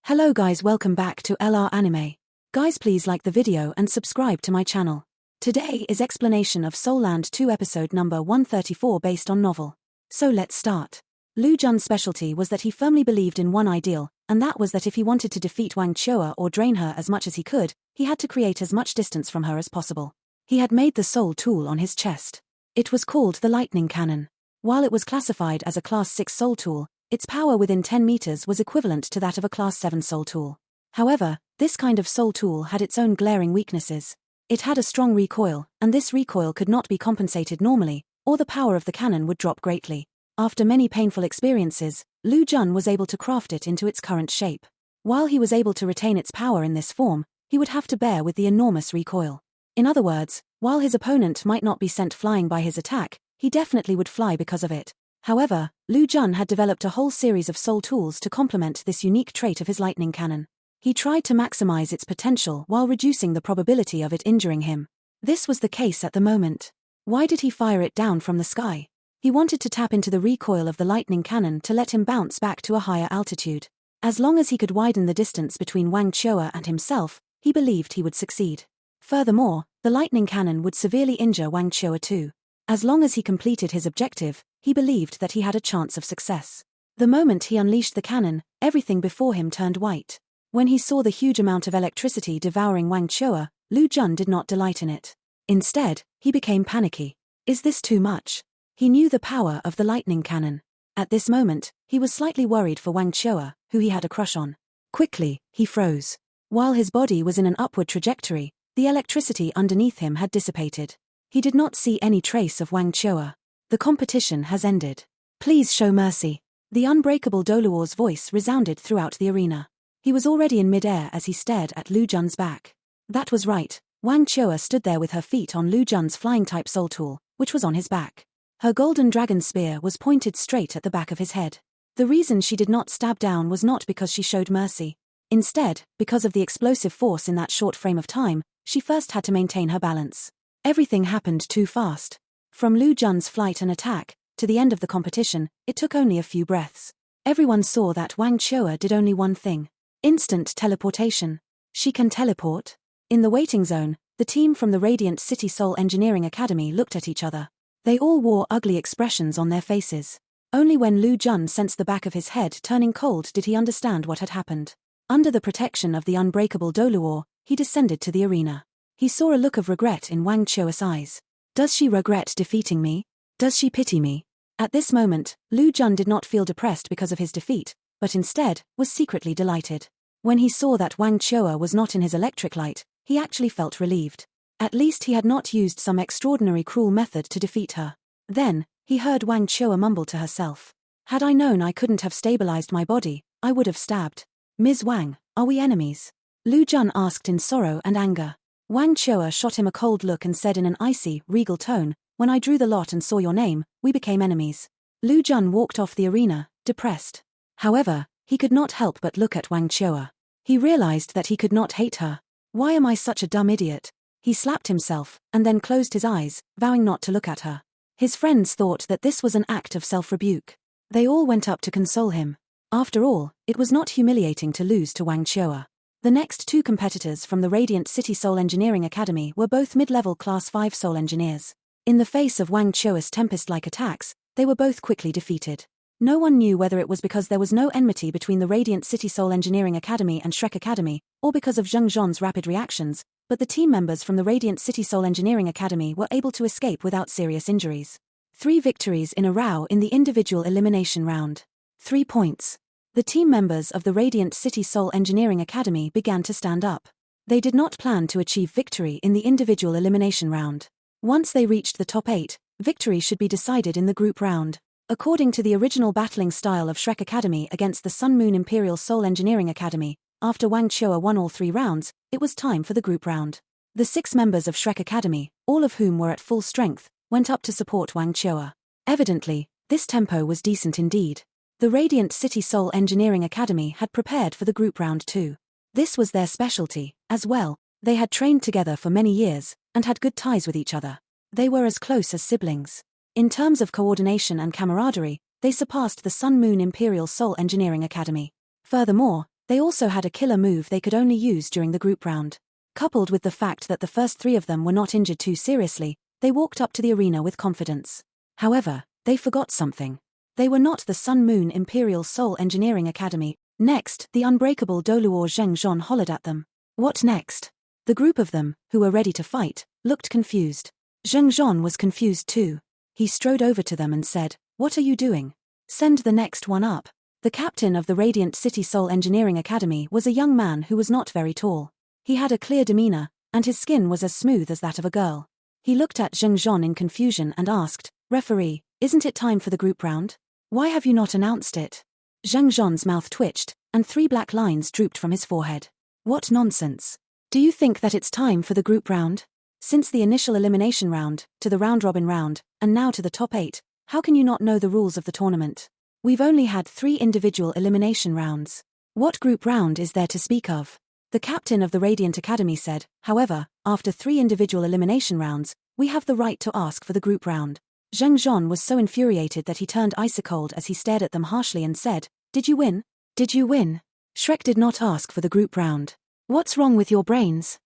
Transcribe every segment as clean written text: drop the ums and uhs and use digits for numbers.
Hello guys, welcome back to LR Anime. Guys, please like the video and subscribe to my channel. Today is explanation of Soul Land 2 episode number 134 based on novel. So let's start. Lu Jun's specialty was that he firmly believed in one ideal, and that was that if he wanted to defeat Wang Chua or drain her as much as he could, he had to create as much distance from her as possible. He had made the soul tool on his chest. It was called the lightning cannon. While it was classified as a class 6 soul tool, its power within 10 meters was equivalent to that of a class 7 soul tool. However, this kind of soul tool had its own glaring weaknesses. It had a strong recoil, and this recoil could not be compensated normally, or the power of the cannon would drop greatly. After many painful experiences, Lu Jun was able to craft it into its current shape. While he was able to retain its power in this form, he would have to bear with the enormous recoil. In other words, while his opponent might not be sent flying by his attack, he definitely would fly because of it. However, Lu Jun had developed a whole series of soul tools to complement this unique trait of his lightning cannon. He tried to maximize its potential while reducing the probability of it injuring him. This was the case at the moment. Why did he fire it down from the sky? He wanted to tap into the recoil of the lightning cannon to let him bounce back to a higher altitude. As long as he could widen the distance between Wang Chua and himself, he believed he would succeed. Furthermore, the lightning cannon would severely injure Wang Chua too. As long as he completed his objective, he believed that he had a chance of success. The moment he unleashed the cannon, everything before him turned white. When he saw the huge amount of electricity devouring Wang Chua, Lu Jun did not delight in it. Instead, he became panicky. Is this too much? He knew the power of the lightning cannon. At this moment, he was slightly worried for Wang Chua, who he had a crush on. Quickly, he froze. While his body was in an upward trajectory, the electricity underneath him had dissipated. He did not see any trace of Wang Chua. The competition has ended. Please show mercy. The unbreakable Doluor's voice resounded throughout the arena. He was already in mid-air as he stared at Lu Jun's back. That was right. Wang Chua stood there with her feet on Lu Jun's flying-type soul tool, which was on his back. Her golden dragon spear was pointed straight at the back of his head. The reason she did not stab down was not because she showed mercy. Instead, because of the explosive force in that short frame of time, she first had to maintain her balance. Everything happened too fast. From Lu Jun's flight and attack, to the end of the competition, it took only a few breaths. Everyone saw that Wang Chua did only one thing. Instant teleportation. She can teleport. In the waiting zone, the team from the Radiant City Soul Engineering Academy looked at each other. They all wore ugly expressions on their faces. Only when Lu Jun sensed the back of his head turning cold did he understand what had happened. Under the protection of the unbreakable Doluor, he descended to the arena. He saw a look of regret in Wang Chua's eyes. Does she regret defeating me? Does she pity me? At this moment, Lu Jun did not feel depressed because of his defeat, but instead, was secretly delighted. When he saw that Wang Chua was not in his electric light, he actually felt relieved. At least he had not used some extraordinary cruel method to defeat her. Then, he heard Wang Chua mumble to herself. Had I known I couldn't have stabilized my body, I would have stabbed. Ms. Wang, are we enemies? Lu Jun asked in sorrow and anger. Wang Chua shot him a cold look and said in an icy, regal tone, when I drew the lot and saw your name, we became enemies. Lu Jun walked off the arena, depressed. However, he could not help but look at Wang Chua. He realized that he could not hate her. Why am I such a dumb idiot? He slapped himself, and then closed his eyes, vowing not to look at her. His friends thought that this was an act of self-rebuke. They all went up to console him. After all, it was not humiliating to lose to Wang Chua. The next two competitors from the Radiant City Soul Engineering Academy were both mid-level Class 5 soul engineers. In the face of Wang Chua's tempest-like attacks, they were both quickly defeated. No one knew whether it was because there was no enmity between the Radiant City Soul Engineering Academy and Shrek Academy, or because of Zheng Zhon's rapid reactions, but the team members from the Radiant City Soul Engineering Academy were able to escape without serious injuries. 3 victories in a row in the individual elimination round. 3 points. The team members of the Radiant City Soul Engineering Academy began to stand up. They did not plan to achieve victory in the individual elimination round. Once they reached the top 8, victory should be decided in the group round. According to the original battling style of Shrek Academy against the Sun Moon Imperial Soul Engineering Academy, after Wang Chua won all 3 rounds, it was time for the group round. The 6 members of Shrek Academy, all of whom were at full strength, went up to support Wang Chua. Evidently, this tempo was decent indeed. The Radiant City Soul Engineering Academy had prepared for the group round too. This was their specialty, as well. They had trained together for many years, and had good ties with each other. They were as close as siblings. In terms of coordination and camaraderie, they surpassed the Sun Moon Imperial Soul Engineering Academy. Furthermore, They also had a killer move they could only use during the group round. Coupled with the fact that the first 3 of them were not injured too seriously, they walked up to the arena with confidence. However, they forgot something. They were not the Sun Moon Imperial Soul Engineering Academy. Next, the unbreakable Doluor Zheng Zhon hollered at them. What next? The group of them, who were ready to fight, looked confused. Zheng Zhon was confused too. He strode over to them and said, "What are you doing? Send the next one up." The captain of the Radiant City Soul Engineering Academy was a young man who was not very tall. He had a clear demeanor, and his skin was as smooth as that of a girl. He looked at Zheng Zhon in confusion and asked, "Referee, isn't it time for the group round? Why have you not announced it?" Zheng Zhon's mouth twitched, and 3 black lines drooped from his forehead. What nonsense. Do you think that it's time for the group round? Since the initial elimination round, to the round-robin round, and now to the top 8, how can you not know the rules of the tournament? We've only had 3 individual elimination rounds. What group round is there to speak of? The captain of the Radiant Academy said, however, after 3 individual elimination rounds, we have the right to ask for the group round. Zheng Zhon was so infuriated that he turned icy-cold as he stared at them harshly and said, "Did you win? Did you win? Shrek did not ask for the group round. What's wrong with your brains?"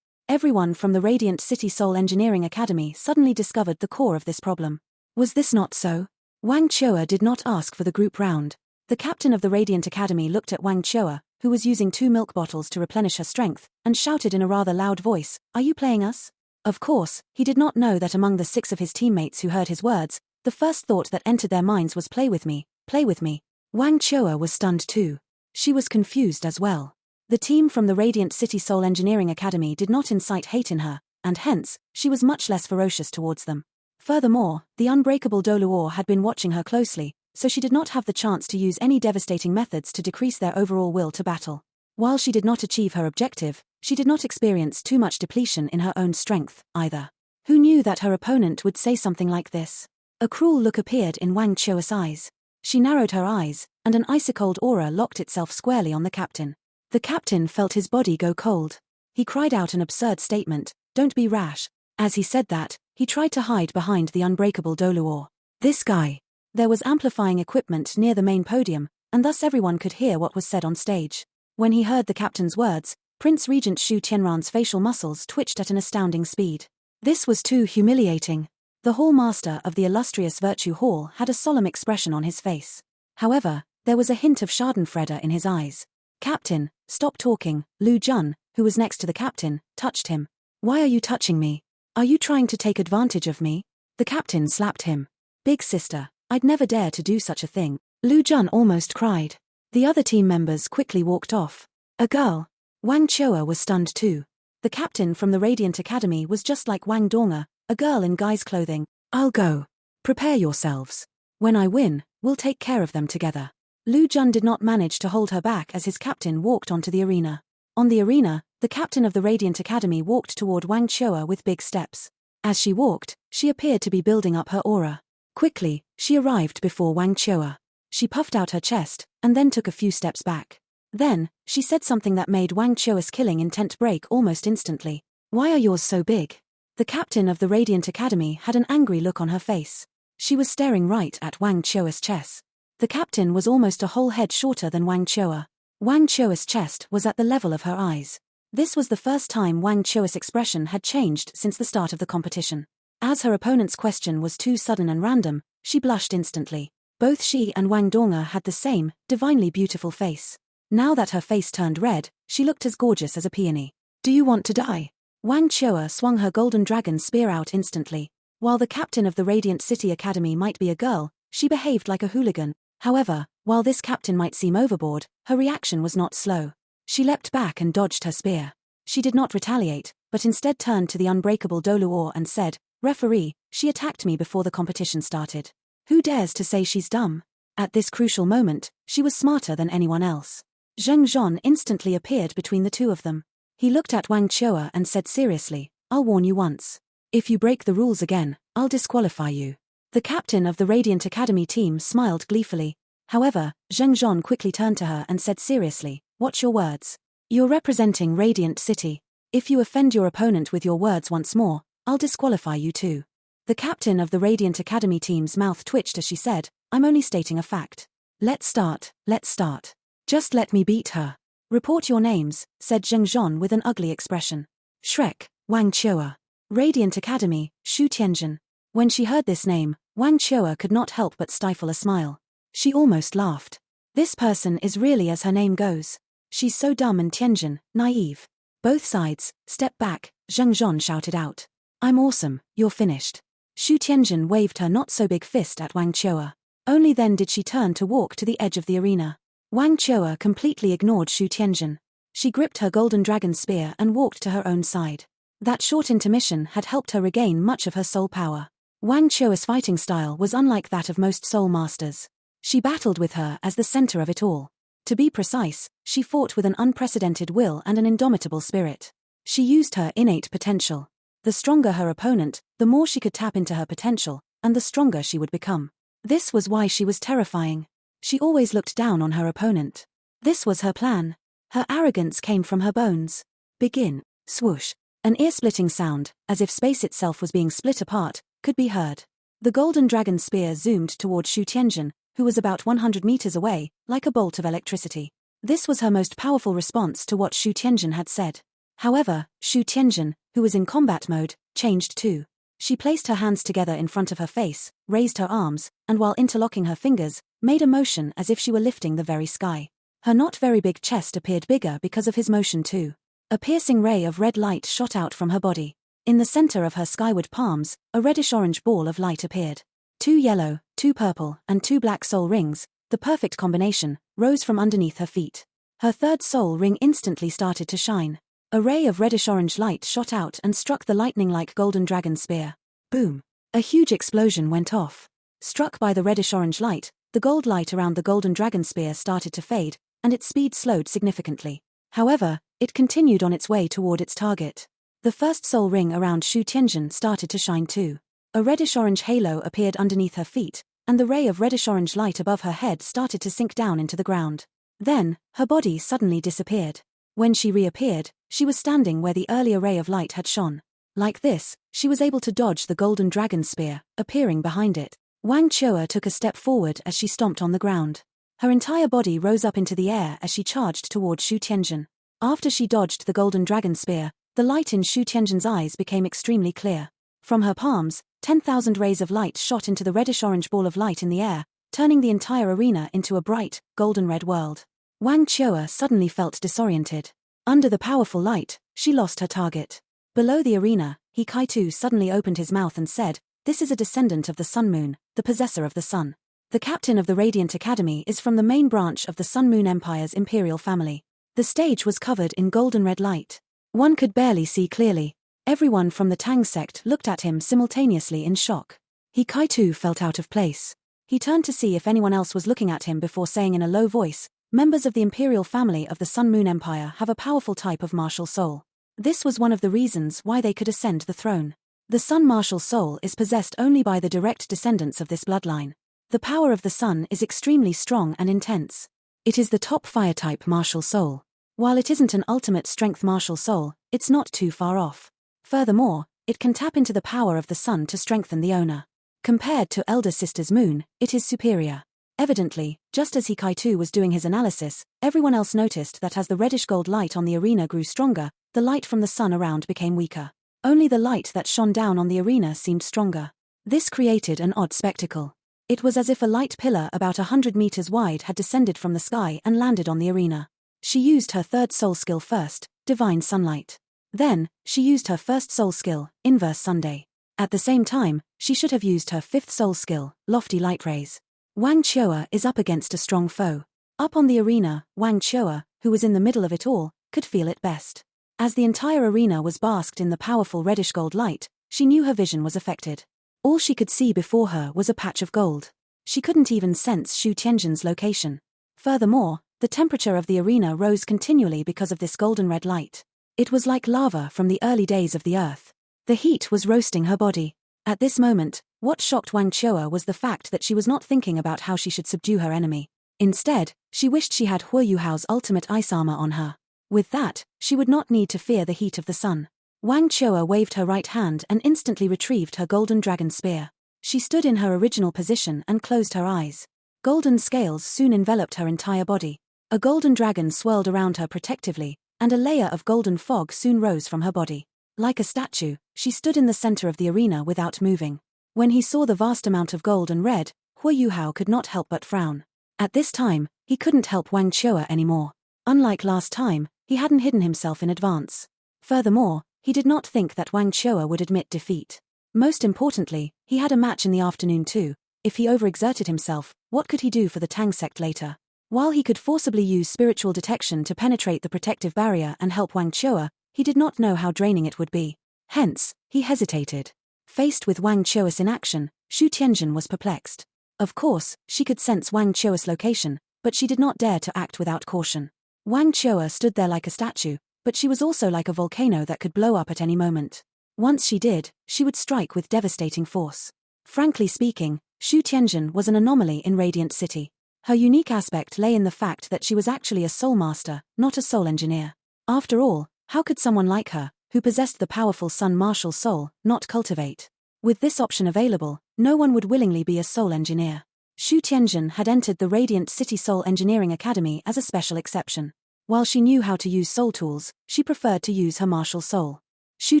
Everyone from the Radiant City Soul Engineering Academy suddenly discovered the core of this problem. Was this not so? Wang Chua did not ask for the group round. The captain of the Radiant Academy looked at Wang Chua, who was using 2 milk bottles to replenish her strength, and shouted in a rather loud voice, "Are you playing us?" Of course, he did not know that among the 6 of his teammates who heard his words, the first thought that entered their minds was play with me, play with me. Wang Chua was stunned too. She was confused as well. The team from the Radiant City Soul Engineering Academy did not incite hate in her, and hence, she was much less ferocious towards them. Furthermore, the unbreakable Doluor had been watching her closely, so she did not have the chance to use any devastating methods to decrease their overall will to battle. While she did not achieve her objective, she did not experience too much depletion in her own strength, either. Who knew that her opponent would say something like this? A cruel look appeared in Wang Chua's eyes. She narrowed her eyes, and an icy-cold aura locked itself squarely on the captain. The captain felt his body go cold. He cried out an absurd statement, "Don't be rash." As he said that, he tried to hide behind the unbreakable Doluor. This guy. There was amplifying equipment near the main podium, and thus everyone could hear what was said on stage. When he heard the captain's words, Prince Regent Shu Tianran's facial muscles twitched at an astounding speed. This was too humiliating. The hall master of the illustrious Virtue Hall had a solemn expression on his face. However, there was a hint of schadenfreude in his eyes. "Captain, stop talking." Lu Jun, who was next to the captain, touched him. "Why are you touching me? Are you trying to take advantage of me?" The captain slapped him. "Big sister, I'd never dare to do such a thing." Lu Jun almost cried. The other team members quickly walked off. A girl. Wang Chua was stunned too. The captain from the Radiant Academy was just like Wang Donga, a girl in guy's clothing. "I'll go. Prepare yourselves. When I win, we'll take care of them together." Lu Jun did not manage to hold her back as his captain walked onto the arena. On the arena, the captain of the Radiant Academy walked toward Wang Chua with big steps. As she walked, she appeared to be building up her aura. Quickly, she arrived before Wang Chua. She puffed out her chest, and then took a few steps back. Then, she said something that made Wang Chua's killing intent break almost instantly. "Why are yours so big?" The captain of the Radiant Academy had an angry look on her face. She was staring right at Wang Chua's chest. The captain was almost a whole head shorter than Wang Chua. Wang Chua's chest was at the level of her eyes. This was the first time Wang Chua's expression had changed since the start of the competition. As her opponent's question was too sudden and random, she blushed instantly. Both she and Wang Donga had the same, divinely beautiful face. Now that her face turned red, she looked as gorgeous as a peony. "Do you want to die?" Wang Chua swung her golden dragon spear out instantly. While the captain of the Radiant City Academy might be a girl, she behaved like a hooligan. However, while this captain might seem overboard, her reaction was not slow. She leapt back and dodged her spear. She did not retaliate, but instead turned to the unbreakable Doluor and said, "Referee, she attacked me before the competition started. Who dares to say she's dumb?" At this crucial moment, she was smarter than anyone else. Zheng Zhon instantly appeared between the two of them. He looked at Wang Chua and said seriously, "I'll warn you once. If you break the rules again, I'll disqualify you." The captain of the Radiant Academy team smiled gleefully. However, Zheng Zhon quickly turned to her and said seriously, "Watch your words. You're representing Radiant City. If you offend your opponent with your words once more, I'll disqualify you too." The captain of the Radiant Academy team's mouth twitched as she said, "I'm only stating a fact. Let's start, let's start." Just let me beat her. Report your names, said Zheng Zhon with an ugly expression. Shrek, Wang Chua. Radiant Academy, Shu Tianjin. When she heard this name, Wang Chua could not help but stifle a smile. She almost laughed. This person is really as her name goes. She's so dumb and Tianjin, naive. Both sides, step back, Zheng Zhon shouted out. I'm awesome, you're finished. Shu Tianjin waved her not-so-big fist at Wang Chua. Only then did she turn to walk to the edge of the arena. Wang Chua completely ignored Shu Tianjin. She gripped her golden dragon spear and walked to her own side. That short intermission had helped her regain much of her soul power. Wang Chua's fighting style was unlike that of most soul masters. She battled with her as the center of it all. To be precise, she fought with an unprecedented will and an indomitable spirit. She used her innate potential. The stronger her opponent, the more she could tap into her potential, and the stronger she would become. This was why she was terrifying. She always looked down on her opponent. This was her plan. Her arrogance came from her bones. Begin. Swoosh. An ear-splitting sound, as if space itself was being split apart, could be heard. The golden dragon spear zoomed toward Shu Tianjin, who was about 100 meters away, like a bolt of electricity. This was her most powerful response to what Shu Tianjin had said. However, Shu Tianjin, who was in combat mode, changed too. She placed her hands together in front of her face, raised her arms, and while interlocking her fingers, made a motion as if she were lifting the very sky. Her not very big chest appeared bigger because of his motion too. A piercing ray of red light shot out from her body. In the center of her skyward palms, a reddish-orange ball of light appeared. 2 yellow, 2 purple, and 2 black soul rings, the perfect combination, rose from underneath her feet. Her third soul ring instantly started to shine. A ray of reddish-orange light shot out and struck the lightning-like golden dragon spear. Boom! A huge explosion went off. Struck by the reddish-orange light, the gold light around the golden dragon spear started to fade, and its speed slowed significantly. However, it continued on its way toward its target. The first soul ring around Shu Tianjin started to shine too. A reddish-orange halo appeared underneath her feet, and the ray of reddish-orange light above her head started to sink down into the ground. Then, her body suddenly disappeared. When she reappeared, she was standing where the earlier ray of light had shone. Like this, she was able to dodge the golden dragon spear, appearing behind it. Wang Chua took a step forward as she stomped on the ground. Her entire body rose up into the air as she charged toward Shu Tianjin. After she dodged the golden dragon spear, the light in Shu Tianjin's eyes became extremely clear. From her palms, 10,000 rays of light shot into the reddish-orange ball of light in the air, turning the entire arena into a bright, golden-red world. Wang Chua suddenly felt disoriented. Under the powerful light, she lost her target. Below the arena, He Kaitu suddenly opened his mouth and said, "This is a descendant of the Sun Moon, the possessor of the sun. The captain of the Radiant Academy is from the main branch of the Sun Moon Empire's imperial family." The stage was covered in golden red light. One could barely see clearly. Everyone from the Tang sect looked at him simultaneously in shock. He Kaitu felt out of place. He turned to see if anyone else was looking at him before saying in a low voice, "Members of the imperial family of the Sun Moon Empire have a powerful type of martial soul. This was one of the reasons why they could ascend the throne. The Sun martial soul is possessed only by the direct descendants of this bloodline. The power of the sun is extremely strong and intense. It is the top fire-type martial soul. While it isn't an ultimate strength martial soul, it's not too far off. Furthermore, it can tap into the power of the sun to strengthen the owner. Compared to elder sister's moon, it is superior." Evidently, just as He Kaitu was doing his analysis, everyone else noticed that as the reddish-gold light on the arena grew stronger, the light from the sun around became weaker. Only the light that shone down on the arena seemed stronger. This created an odd spectacle. It was as if a light pillar about 100 meters wide had descended from the sky and landed on the arena. She used her third soul skill first, Divine Sunlight. Then, she used her first soul skill, Inverse Sunday. At the same time, she should have used her fifth soul skill, Lofty Light Rays. Wang Chua is up against a strong foe. Up on the arena, Wang Chua, who was in the middle of it all, could feel it best. As the entire arena was basked in the powerful reddish-gold light, she knew her vision was affected. All she could see before her was a patch of gold. She couldn't even sense Shu Tianjin's location. Furthermore, the temperature of the arena rose continually because of this golden red light. It was like lava from the early days of the earth. The heat was roasting her body. At this moment, what shocked Wang Chua was the fact that she was not thinking about how she should subdue her enemy. Instead, she wished she had Huo Yuhao's ultimate ice armor on her. With that, she would not need to fear the heat of the sun. Wang Chua waved her right hand and instantly retrieved her golden dragon spear. She stood in her original position and closed her eyes. Golden scales soon enveloped her entire body. A golden dragon swirled around her protectively, and a layer of golden fog soon rose from her body. Like a statue, she stood in the center of the arena without moving. When he saw the vast amount of gold and red, Hua Yuhao could not help but frown. At this time, he couldn't help Wang Chua anymore. Unlike last time, he hadn't hidden himself in advance. Furthermore, he did not think that Wang Chua would admit defeat. Most importantly, he had a match in the afternoon too. If he overexerted himself, what could he do for the Tang sect later? While he could forcibly use spiritual detection to penetrate the protective barrier and help Wang Chua, he did not know how draining it would be. Hence, he hesitated. Faced with Wang Chua's inaction, Xu Tianjin was perplexed. Of course, she could sense Wang Chua's location, but she did not dare to act without caution. Wang Chua stood there like a statue, but she was also like a volcano that could blow up at any moment. Once she did, she would strike with devastating force. Frankly speaking, Xu Tianjin was an anomaly in Radiant City. Her unique aspect lay in the fact that she was actually a soul master, not a soul engineer. After all, how could someone like her, who possessed the powerful sun martial soul, not cultivate? With this option available, no one would willingly be a soul engineer. Xu Tianjin had entered the Radiant City Soul Engineering Academy as a special exception. While she knew how to use soul tools, she preferred to use her martial soul. Xu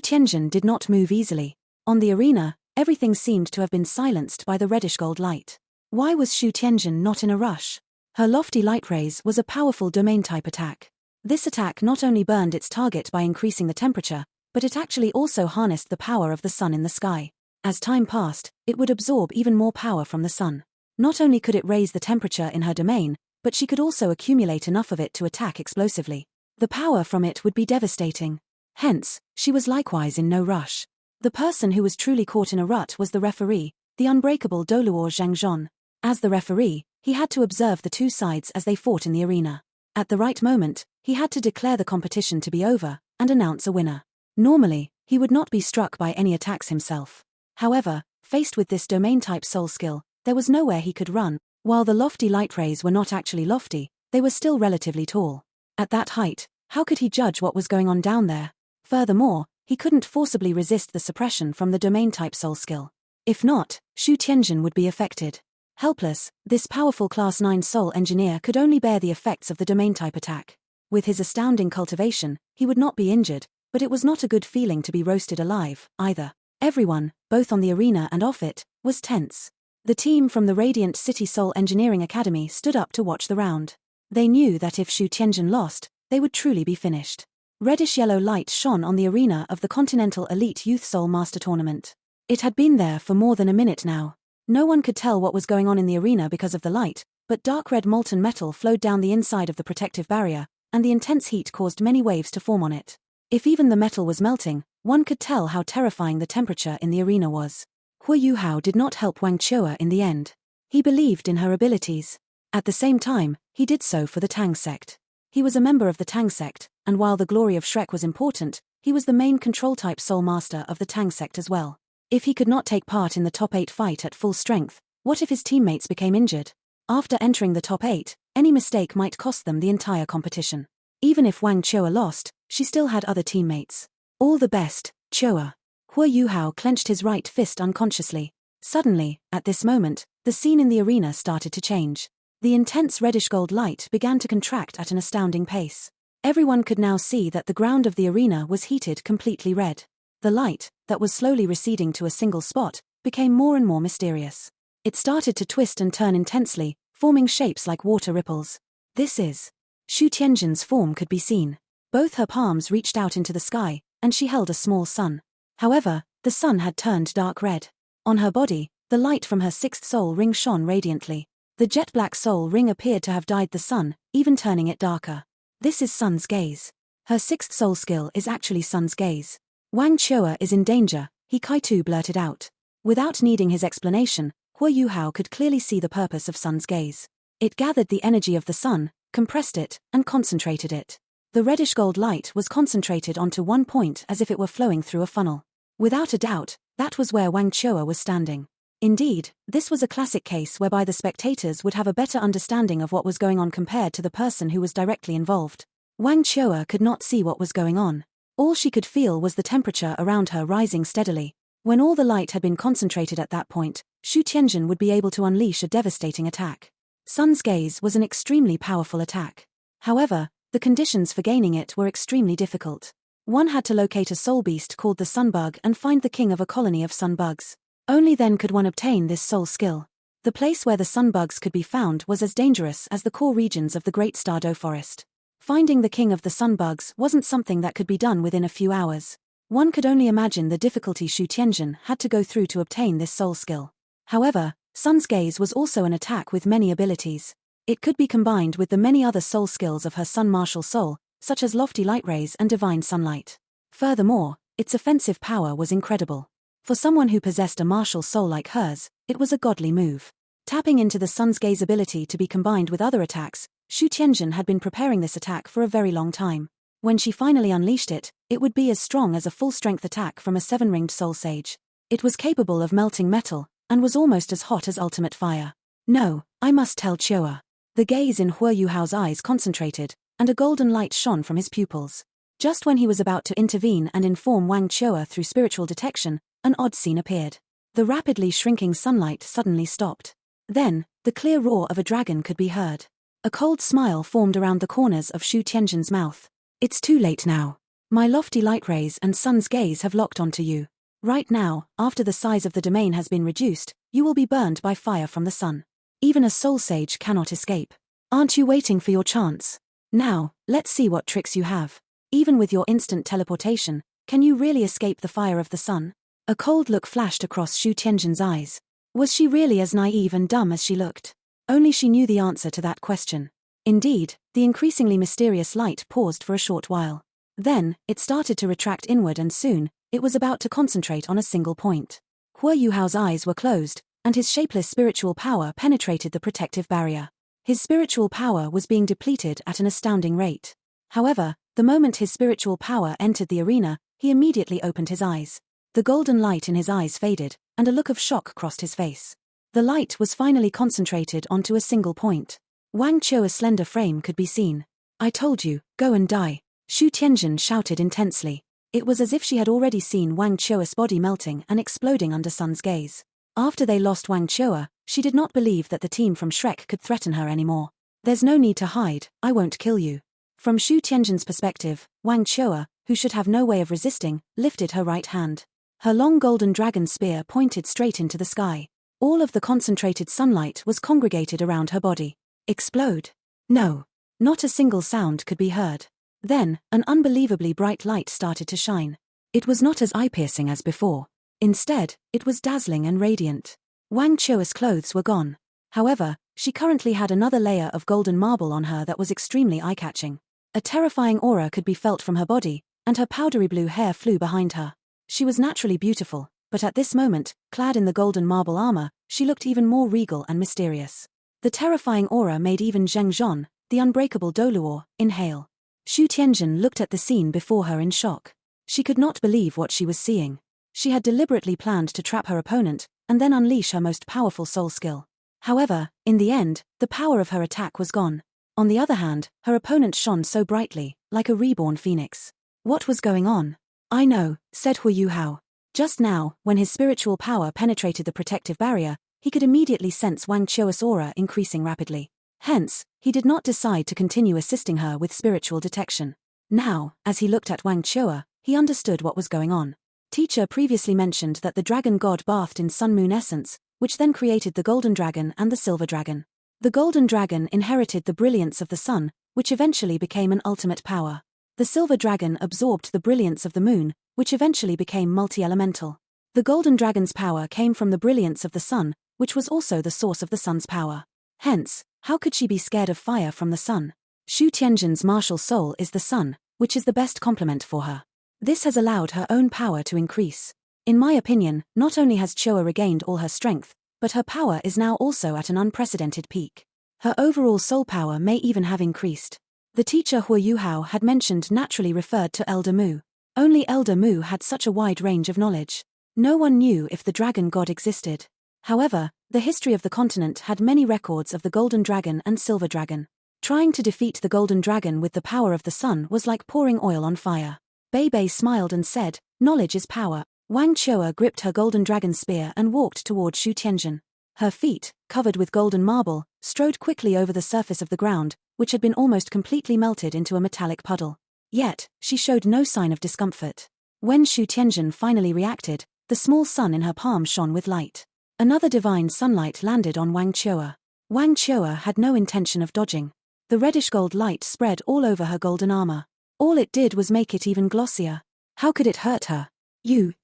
Tianjin did not move easily. On the arena, everything seemed to have been silenced by the reddish-gold light. Why was Xu Tianjin not in a rush? Her lofty light rays was a powerful domain-type attack. This attack not only burned its target by increasing the temperature, but it actually also harnessed the power of the sun in the sky. As time passed, it would absorb even more power from the sun. Not only could it raise the temperature in her domain, but she could also accumulate enough of it to attack explosively. The power from it would be devastating. Hence, she was likewise in no rush. The person who was truly caught in a rut was the referee, the unbreakable Doluo Zhangzhon. As the referee, he had to observe the two sides as they fought in the arena. At the right moment, he had to declare the competition to be over, and announce a winner. Normally, he would not be struck by any attacks himself. However, faced with this domain-type soul skill, there was nowhere he could run. While the lofty light rays were not actually lofty, they were still relatively tall. At that height, how could he judge what was going on down there? Furthermore, he couldn't forcibly resist the suppression from the domain-type soul skill. If not, Xu Tianjin would be affected. Helpless, this powerful Class 9 soul engineer could only bear the effects of the domain-type attack. With his astounding cultivation, he would not be injured, but it was not a good feeling to be roasted alive, either. Everyone, both on the arena and off it, was tense. The team from the Radiant City Soul Engineering Academy stood up to watch the round. They knew that if Xu Tianjin lost, they would truly be finished. Reddish-yellow light shone on the arena of the Continental Elite Youth Soul Master Tournament. It had been there for more than a minute now. No one could tell what was going on in the arena because of the light, but dark red molten metal flowed down the inside of the protective barrier, and the intense heat caused many waves to form on it. If even the metal was melting, one could tell how terrifying the temperature in the arena was. Hua Yuhao did not help Wang Chua in the end. He believed in her abilities. At the same time, he did so for the Tang sect. He was a member of the Tang sect, and while the glory of Shrek was important, he was the main control-type soul master of the Tang sect as well. If he could not take part in the top 8 fight at full strength, what if his teammates became injured? After entering the top 8, any mistake might cost them the entire competition. Even if Wang Chua lost, she still had other teammates. All the best, Chua. Hua Yuhao clenched his right fist unconsciously. Suddenly, at this moment, the scene in the arena started to change. The intense reddish-gold light began to contract at an astounding pace. Everyone could now see that the ground of the arena was heated completely red. The light, that was slowly receding to a single spot, became more and more mysterious. It started to twist and turn intensely, forming shapes like water ripples. This is... Xu Tianjin's form could be seen. Both her palms reached out into the sky, and she held a small sun. However, the sun had turned dark red. On her body, the light from her sixth soul ring shone radiantly. The jet-black soul ring appeared to have dyed the sun, even turning it darker. This is Sun's gaze. Her sixth soul skill is actually Sun's gaze. Wang Chua is in danger, he Kaitu blurted out. Without needing his explanation, Hua Yuhao could clearly see the purpose of Sun's gaze. It gathered the energy of the sun, compressed it, and concentrated it. The reddish-gold light was concentrated onto one point as if it were flowing through a funnel. Without a doubt, that was where Wang Chua was standing. Indeed, this was a classic case whereby the spectators would have a better understanding of what was going on compared to the person who was directly involved. Wang Chua could not see what was going on. All she could feel was the temperature around her rising steadily. When all the light had been concentrated at that point, Xu Tianjin would be able to unleash a devastating attack. Sun's gaze was an extremely powerful attack. However, the conditions for gaining it were extremely difficult. One had to locate a soul beast called the sunbug and find the king of a colony of sunbugs. Only then could one obtain this soul skill. The place where the sunbugs could be found was as dangerous as the core regions of the Great Stardo Forest. Finding the king of the sunbugs wasn't something that could be done within a few hours. One could only imagine the difficulty Xu Tianjin had to go through to obtain this soul skill. However, Sun's Gaze was also an attack with many abilities. It could be combined with the many other soul skills of her sun martial soul, such as lofty light rays and divine sunlight. Furthermore, its offensive power was incredible. For someone who possessed a martial soul like hers, it was a godly move. Tapping into the Sun's Gaze ability to be combined with other attacks, Xu Tianjin had been preparing this attack for a very long time. When she finally unleashed it, it would be as strong as a full-strength attack from a seven-ringed soul sage. It was capable of melting metal, and was almost as hot as ultimate fire. No, I must tell Chua. The gaze in Hua Yuhao's eyes concentrated, and a golden light shone from his pupils. Just when he was about to intervene and inform Wang Chua through spiritual detection, an odd scene appeared. The rapidly shrinking sunlight suddenly stopped. Then, the clear roar of a dragon could be heard. A cold smile formed around the corners of Xu Tianjin's mouth. It's too late now. My lofty light rays and Sun's Gaze have locked onto you. Right now, after the size of the domain has been reduced, you will be burned by fire from the sun. Even a soul sage cannot escape. Aren't you waiting for your chance? Now, let's see what tricks you have. Even with your instant teleportation, can you really escape the fire of the sun? A cold look flashed across Xu Tianjin's eyes. Was she really as naive and dumb as she looked? Only she knew the answer to that question. Indeed, the increasingly mysterious light paused for a short while. Then, it started to retract inward and soon, it was about to concentrate on a single point. Hua Yuhao's eyes were closed, and his shapeless spiritual power penetrated the protective barrier. His spiritual power was being depleted at an astounding rate. However, the moment his spiritual power entered the arena, he immediately opened his eyes. The golden light in his eyes faded, and a look of shock crossed his face. The light was finally concentrated onto a single point. Wang Chua's slender frame could be seen. I told you, go and die. Xu Tianjin shouted intensely. It was as if she had already seen Wang Chua's body melting and exploding under Sun's Gaze. After they lost Wang Chua, she did not believe that the team from Shrek could threaten her anymore. There's no need to hide, I won't kill you. From Xu Tianjin's perspective, Wang Chua, who should have no way of resisting, lifted her right hand. Her long golden dragon spear pointed straight into the sky. All of the concentrated sunlight was congregated around her body. Explode? No. Not a single sound could be heard. Then, an unbelievably bright light started to shine. It was not as eye-piercing as before. Instead, it was dazzling and radiant. Wang Chua's clothes were gone. However, she currently had another layer of golden marble on her that was extremely eye-catching. A terrifying aura could be felt from her body, and her powdery blue hair flew behind her. She was naturally beautiful, but at this moment, clad in the golden marble armor, she looked even more regal and mysterious. The terrifying aura made even Zheng Zhon, the unbreakable Doluo, inhale. Xu Tianjin looked at the scene before her in shock. She could not believe what she was seeing. She had deliberately planned to trap her opponent, and then unleash her most powerful soul skill. However, in the end, the power of her attack was gone. On the other hand, her opponent shone so brightly, like a reborn phoenix. What was going on? I know, said Hua Yuhao. Just now, when his spiritual power penetrated the protective barrier, he could immediately sense Wang Chua's aura increasing rapidly. Hence, he did not decide to continue assisting her with spiritual detection. Now, as he looked at Wang Chua, he understood what was going on. Teacher previously mentioned that the dragon god bathed in sun-moon essence, which then created the golden dragon and the silver dragon. The golden dragon inherited the brilliance of the sun, which eventually became an ultimate power. The silver dragon absorbed the brilliance of the moon, which eventually became multi-elemental. The golden dragon's power came from the brilliance of the sun, which was also the source of the sun's power. Hence, how could she be scared of fire from the sun? Xu Tianjin's martial soul is the sun, which is the best complement for her. This has allowed her own power to increase. In my opinion, not only has Chua regained all her strength, but her power is now also at an unprecedented peak. Her overall soul power may even have increased. The teacher Hua Yuhao had mentioned naturally referred to Elder Mu. Only Elder Mu had such a wide range of knowledge. No one knew if the dragon god existed. However, the history of the continent had many records of the golden dragon and silver dragon. Trying to defeat the golden dragon with the power of the sun was like pouring oil on fire. Bei smiled and said, knowledge is power. Wang Chua gripped her golden dragon spear and walked toward Xu Tianjin. Her feet, covered with golden marble, strode quickly over the surface of the ground, which had been almost completely melted into a metallic puddle. Yet, she showed no sign of discomfort. When Xu Tianjin finally reacted, the small sun in her palm shone with light. Another divine sunlight landed on Wang Chua. Wang Chua had no intention of dodging. The reddish-gold light spread all over her golden armor. All it did was make it even glossier. How could it hurt her? You.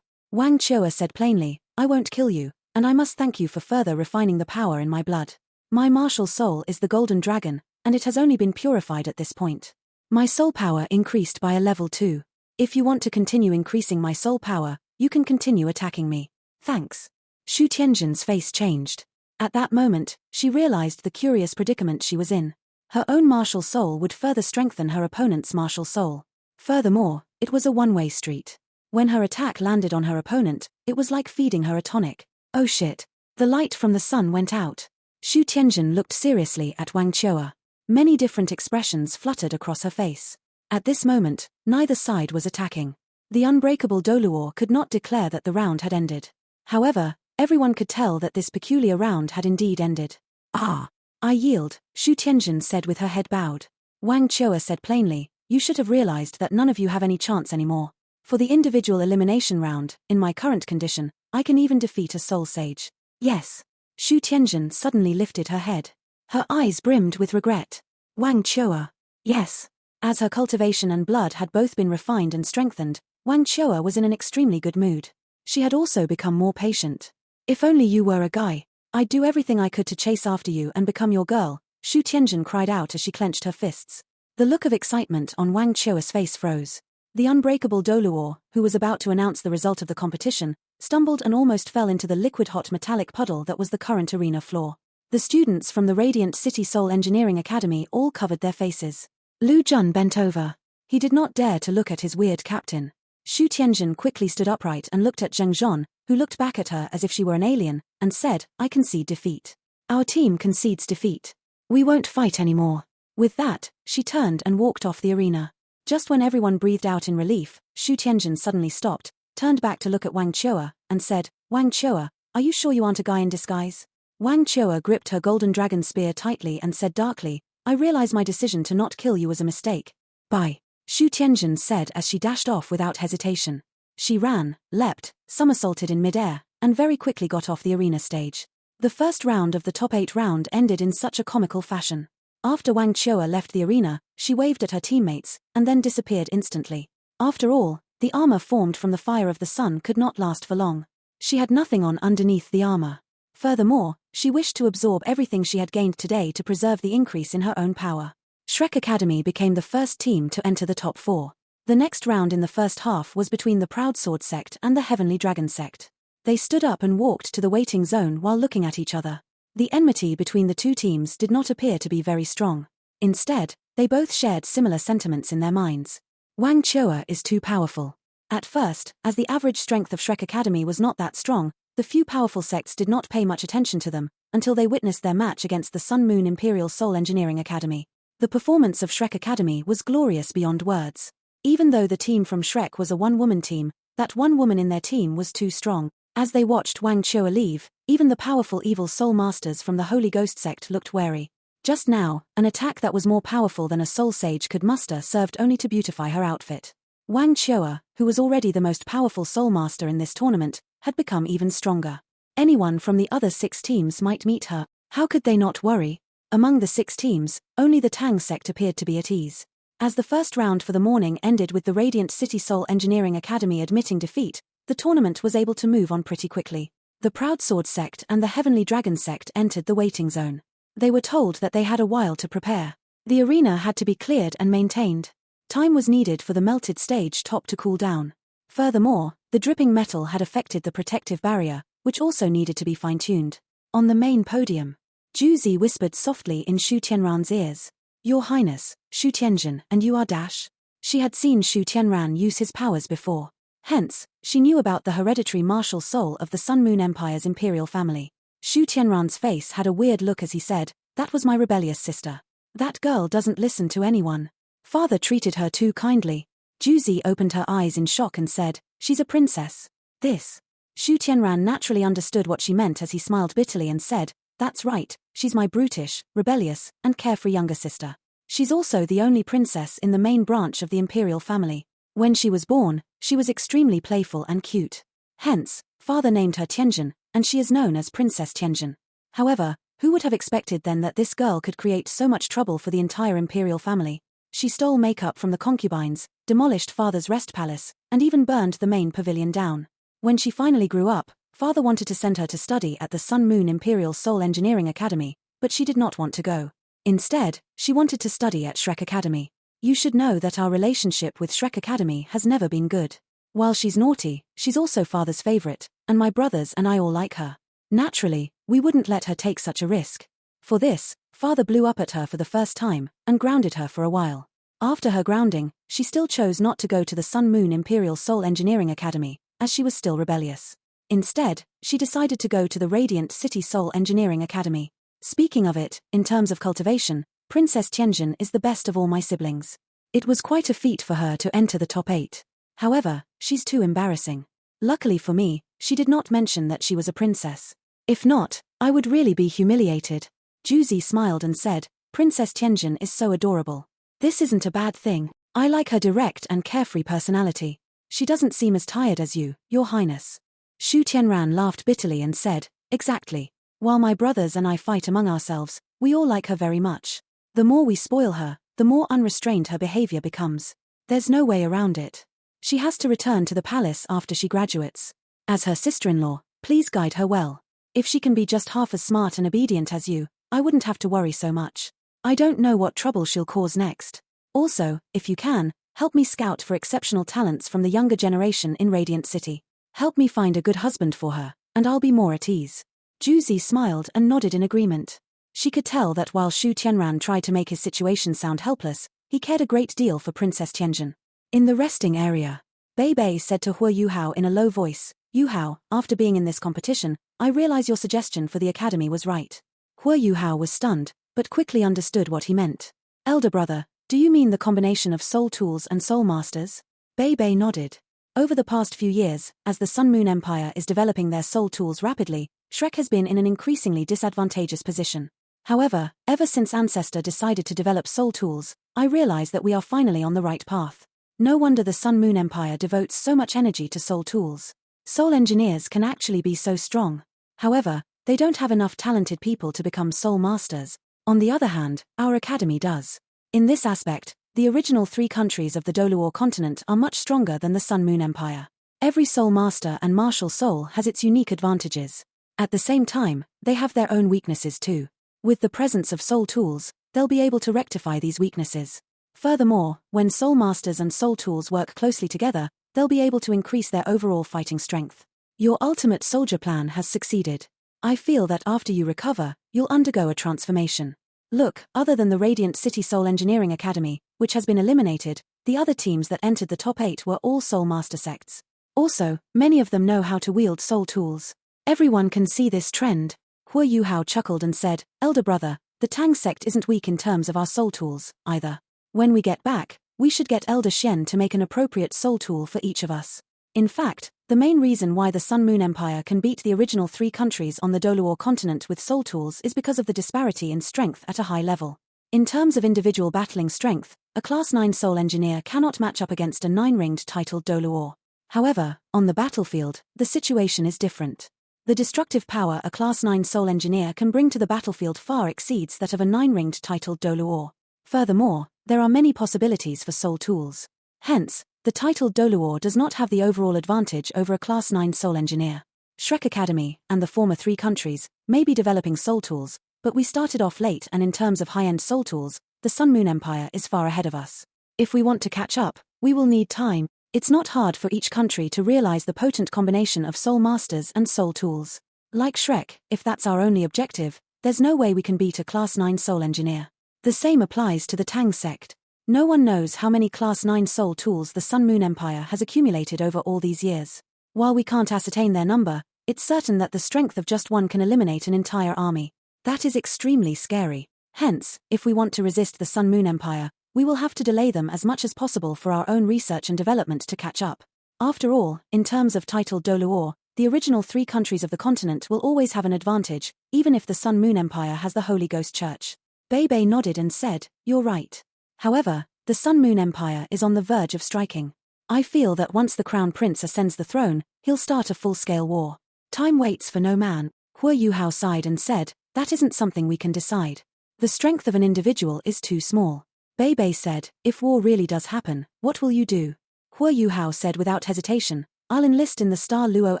Wang Chua said plainly, I won't kill you, and I must thank you for further refining the power in my blood. My martial soul is the golden dragon, and it has only been purified at this point. My soul power increased by a level 2. If you want to continue increasing my soul power, you can continue attacking me. Thanks. Xu Tianjin's face changed. At that moment, she realized the curious predicament she was in. Her own martial soul would further strengthen her opponent's martial soul. Furthermore, it was a one-way street. When her attack landed on her opponent, it was like feeding her a tonic. Oh shit. The light from the sun went out. Xu Tianjin looked seriously at Wang Chua. Many different expressions fluttered across her face. At this moment, neither side was attacking. The unbreakable Doluor could not declare that the round had ended. However, everyone could tell that this peculiar round had indeed ended. I yield, Xu Tianjin said with her head bowed. Wang Chua said plainly, you should have realized that none of you have any chance anymore. For the individual elimination round, in my current condition, I can even defeat a soul sage. Yes. Xu Tianjin suddenly lifted her head. Her eyes brimmed with regret. Wang Chua. Yes. As her cultivation and blood had both been refined and strengthened, Wang Chua was in an extremely good mood. She had also become more patient. If only you were a guy, I'd do everything I could to chase after you and become your girl, Xu Tianjin cried out as she clenched her fists. The look of excitement on Wang Chua's face froze. The unbreakable Doluor, who was about to announce the result of the competition, stumbled and almost fell into the liquid-hot metallic puddle that was the current arena floor. The students from the Radiant City Soul Engineering Academy all covered their faces. Lu Jun bent over. He did not dare to look at his weird captain. Xu Tianjin quickly stood upright and looked at Zheng Zhon, who looked back at her as if she were an alien, and said, I concede defeat. Our team concedes defeat. We won't fight anymore. With that, she turned and walked off the arena. Just when everyone breathed out in relief, Xu Tianjin suddenly stopped, turned back to look at Wang Chua, and said, Wang Chua, are you sure you aren't a guy in disguise? Wang Chua gripped her golden dragon spear tightly and said darkly, I realize my decision to not kill you was a mistake. Bye. Xu Tianjin said as she dashed off without hesitation. She ran, leapt, somersaulted in midair, and very quickly got off the arena stage. The first round of the top 8 round ended in such a comical fashion. After Wang Chua left the arena, she waved at her teammates, and then disappeared instantly. After all, the armor formed from the fire of the sun could not last for long. She had nothing on underneath the armor. Furthermore, she wished to absorb everything she had gained today to preserve the increase in her own power. Shrek Academy became the first team to enter the top 4. The next round in the first half was between the Proud Sword sect and the Heavenly Dragon sect. They stood up and walked to the waiting zone while looking at each other. The enmity between the two teams did not appear to be very strong. Instead, they both shared similar sentiments in their minds. Wang Chua is too powerful. At first, as the average strength of Shrek Academy was not that strong, the few powerful sects did not pay much attention to them, until they witnessed their match against the Sun Moon Imperial Soul Engineering Academy. The performance of Shrek Academy was glorious beyond words. Even though the team from Shrek was a one-woman team, that one woman in their team was too strong. As they watched Wang Chua leave, even the powerful evil soul masters from the Holy Ghost sect looked wary. Just now, an attack that was more powerful than a soul sage could muster served only to beautify her outfit. Wang Chua, who was already the most powerful soul master in this tournament, had become even stronger. Anyone from the other 6 teams might meet her. How could they not worry? Among the 6 teams, only the Tang sect appeared to be at ease. As the first round for the morning ended with the Radiant City Soul Engineering Academy admitting defeat, the tournament was able to move on pretty quickly. The Proud Sword sect and the Heavenly Dragon sect entered the waiting zone. They were told that they had a while to prepare. The arena had to be cleared and maintained. Time was needed for the melted stage top to cool down. Furthermore, the dripping metal had affected the protective barrier, which also needed to be fine-tuned. On the main podium, Juzi whispered softly in Xu Tianran's ears. Your Highness, Xu Tianjin, and you are Dash. She had seen Xu Tianran use his powers before. Hence, she knew about the hereditary martial soul of the Sun Moon Empire's imperial family. Xu Tianran's face had a weird look as he said, that was my rebellious sister. That girl doesn't listen to anyone. Father treated her too kindly. Juzi opened her eyes in shock and said, she's a princess. This. Shu Tianran naturally understood what she meant as he smiled bitterly and said, "That's right, she's my brutish, rebellious, and carefree younger sister. She's also the only princess in the main branch of the imperial family. When she was born, she was extremely playful and cute. Hence, father named her Tianjin, and she is known as Princess Tianjin. However, who would have expected then that this girl could create so much trouble for the entire imperial family? She stole makeup from the concubines, demolished father's rest palace, and even burned the main pavilion down. When she finally grew up, father wanted to send her to study at the Sun Moon Imperial Soul Engineering Academy, but she did not want to go. Instead, she wanted to study at Shrek Academy. You should know that our relationship with Shrek Academy has never been good. While she's naughty, she's also father's favorite, and my brothers and I all like her. Naturally, we wouldn't let her take such a risk. For this, father blew up at her for the first time, and grounded her for a while. After her grounding, she still chose not to go to the Sun Moon Imperial Soul Engineering Academy, as she was still rebellious. Instead, she decided to go to the Radiant City Soul Engineering Academy. Speaking of it, in terms of cultivation, Princess Tianjin is the best of all my siblings. It was quite a feat for her to enter the top 8. However, she's too embarrassing. Luckily for me, she did not mention that she was a princess. If not, I would really be humiliated. Juzi smiled and said, "Princess Tianjin is so adorable. This isn't a bad thing. I like her direct and carefree personality. She doesn't seem as tired as you, Your Highness." Shu Tianran laughed bitterly and said, "Exactly. While my brothers and I fight among ourselves, we all like her very much. The more we spoil her, the more unrestrained her behavior becomes. There's no way around it. She has to return to the palace after she graduates. As her sister-in-law, please guide her well. If she can be just half as smart and obedient as you, I wouldn't have to worry so much. I don't know what trouble she'll cause next. Also, if you can, help me scout for exceptional talents from the younger generation in Radiant City. Help me find a good husband for her, and I'll be more at ease." Juzi smiled and nodded in agreement. She could tell that while Shu Tianran tried to make his situation sound helpless, he cared a great deal for Princess Tianjin. In the resting area, Bei Bei said to Hua Yuhao in a low voice, "Yuhao, after being in this competition, I realize your suggestion for the academy was right." Hua Yuhao was stunned, but quickly understood what he meant. "Elder brother, do you mean the combination of soul tools and soul masters?" Bei Bei nodded. Over the past few years, as the Sun Moon Empire is developing their soul tools rapidly, Shrek has been in an increasingly disadvantageous position. However, ever since Ancestor decided to develop soul tools, I realize that we are finally on the right path. No wonder the Sun Moon Empire devotes so much energy to soul tools. Soul engineers can actually be so strong. However, they don't have enough talented people to become soul masters. On the other hand, our academy does. In this aspect, the original 3 countries of the Doluor continent are much stronger than the Sun Moon Empire. Every soul master and martial soul has its unique advantages. At the same time, they have their own weaknesses too. With the presence of soul tools, they'll be able to rectify these weaknesses. Furthermore, when soul masters and soul tools work closely together, they'll be able to increase their overall fighting strength. Your ultimate soldier plan has succeeded. I feel that after you recover, you'll undergo a transformation. Look, other than the Radiant City Soul Engineering Academy, which has been eliminated, the other teams that entered the top 8 were all soul master sects. Also, many of them know how to wield soul tools. Everyone can see this trend. Hua Yuhao chuckled and said, "Elder brother, the Tang sect isn't weak in terms of our soul tools, either. When we get back, we should get Elder Xian to make an appropriate soul tool for each of us." In fact, the main reason why the Sun Moon Empire can beat the original 3 countries on the Doluor continent with soul tools is because of the disparity in strength at a high level. In terms of individual battling strength, a Class 9 soul engineer cannot match up against a 9-ringed titled Doluor. However, on the battlefield, the situation is different. The destructive power a Class 9 soul engineer can bring to the battlefield far exceeds that of a 9-ringed titled Doluor. Furthermore, there are many possibilities for soul tools. Hence, the titled Doluor does not have the overall advantage over a Class 9 soul engineer. Shrek Academy, and the former 3 countries, may be developing soul tools, but we started off late, and in terms of high-end soul tools, the Sun Moon Empire is far ahead of us. If we want to catch up, we will need time. It's not hard for each country to realize the potent combination of soul masters and soul tools. Like Shrek, if that's our only objective, there's no way we can beat a Class 9 soul engineer. The same applies to the Tang sect. No one knows how many Class 9 soul tools the Sun Moon Empire has accumulated over all these years. While we can't ascertain their number, it's certain that the strength of just one can eliminate an entire army. That is extremely scary. Hence, if we want to resist the Sun Moon Empire, we will have to delay them as much as possible for our own research and development to catch up. After all, in terms of titled Doluor, The original 3 countries of the continent will always have an advantage, even if the Sun-Moon Empire has the Holy Ghost Church. Bei Bei nodded and said, "You're right. However, the Sun-Moon Empire is on the verge of striking. I feel that once the Crown Prince ascends the throne, he'll start a full-scale war. Time waits for no man." Hua Yuhao sighed and said, "That isn't something we can decide. The strength of an individual is too small." Bei Bei said, "If war really does happen, what will you do?" Hua Yuhao said without hesitation, "I'll enlist in the Star Luo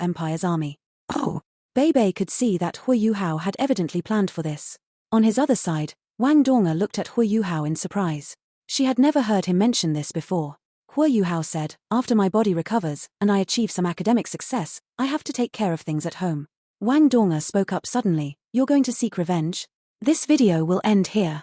Empire's army." Oh! Bei Bei could see that Hua Yuhao had evidently planned for this. On his other side, Wang Donga looked at Hua Yuhao in surprise. She had never heard him mention this before. Hua Yuhao said, "After my body recovers, and I achieve some academic success, I have to take care of things at home." Wang Donga spoke up suddenly, "You're going to seek revenge? This video will end here.